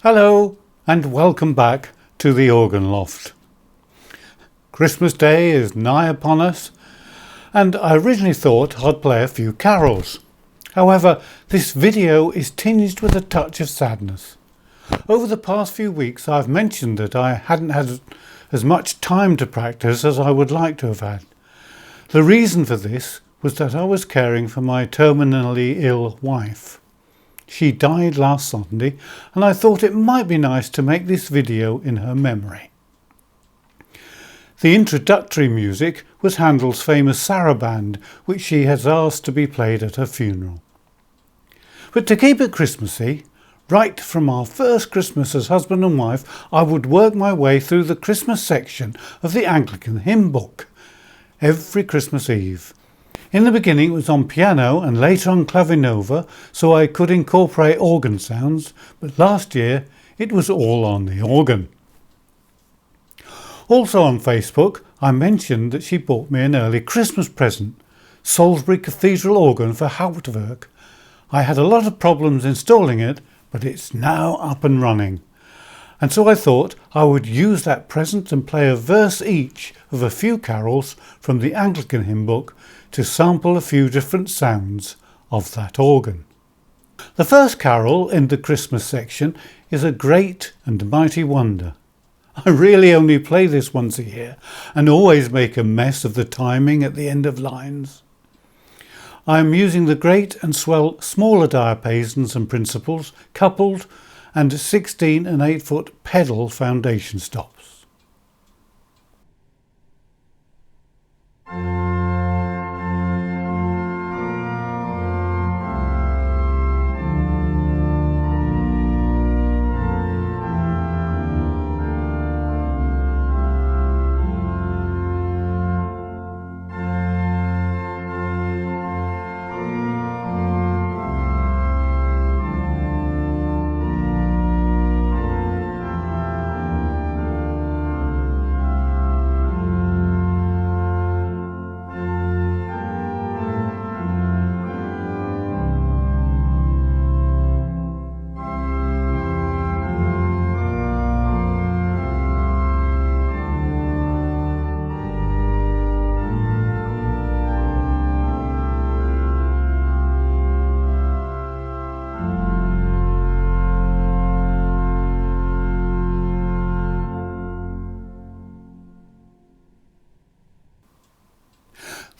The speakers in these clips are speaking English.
Hello and welcome back to the Organ Loft. Christmas Day is nigh upon us and I originally thought I'd play a few carols. However, this video is tinged with a touch of sadness. Over the past few weeks I've mentioned that I hadn't had as much time to practice as I would like to have had. The reason for this was that I was caring for my terminally ill wife. She died last Sunday and I thought it might be nice to make this video in her memory. The introductory music was Handel's famous saraband, which she has asked to be played at her funeral. But to keep it Christmassy, right from our first Christmas as husband and wife, I would work my way through the Christmas section of the Anglican Hymn Book every Christmas Eve. In the beginning it was on piano and later on clavinova, so I could incorporate organ sounds, but last year it was all on the organ. Also on Facebook I mentioned that she bought me an early Christmas present, Salisbury Cathedral organ for Hauptwerk. I had a lot of problems installing it, but it's now up and running. And so I thought I would use that present and play a verse each of a few carols from the Anglican Hymn Book to sample a few different sounds of that organ. The first carol in the Christmas section is A Great and Mighty Wonder. I really only play this once a year and always make a mess of the timing at the end of lines. I am using the great and smaller diapasons and principals coupled and 16 and 8 foot pedal foundation stops.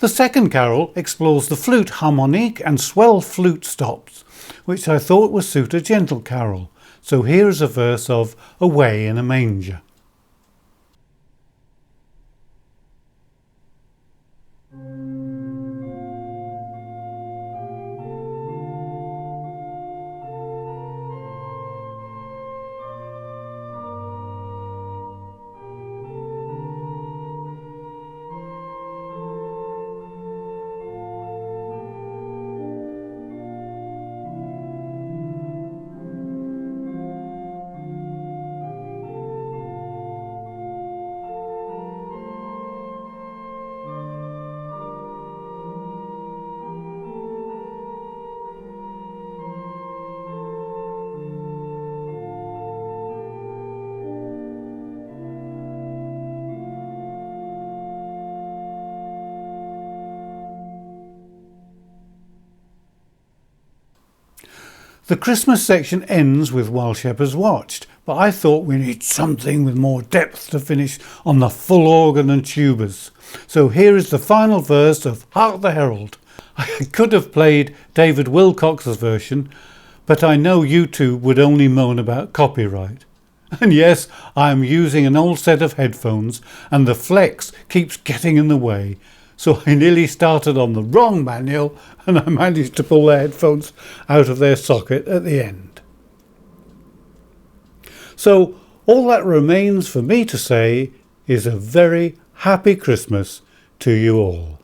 The second carol explores the flute harmonique and swell flute stops, which I thought would suit a gentle carol. So here is a verse of Away in a Manger. The Christmas section ends with While Shepherds Watched, but I thought we need something with more depth to finish on the full organ and tubas. So here is the final verse of Hark the Herald. I could have played David Wilcox's version, but I know YouTube would only moan about copyright. And yes, I am using an old set of headphones and the flex keeps getting in the way. So I nearly started on the wrong manual and I managed to pull the headphones out of their socket at the end. So all that remains for me to say is a very happy Christmas to you all.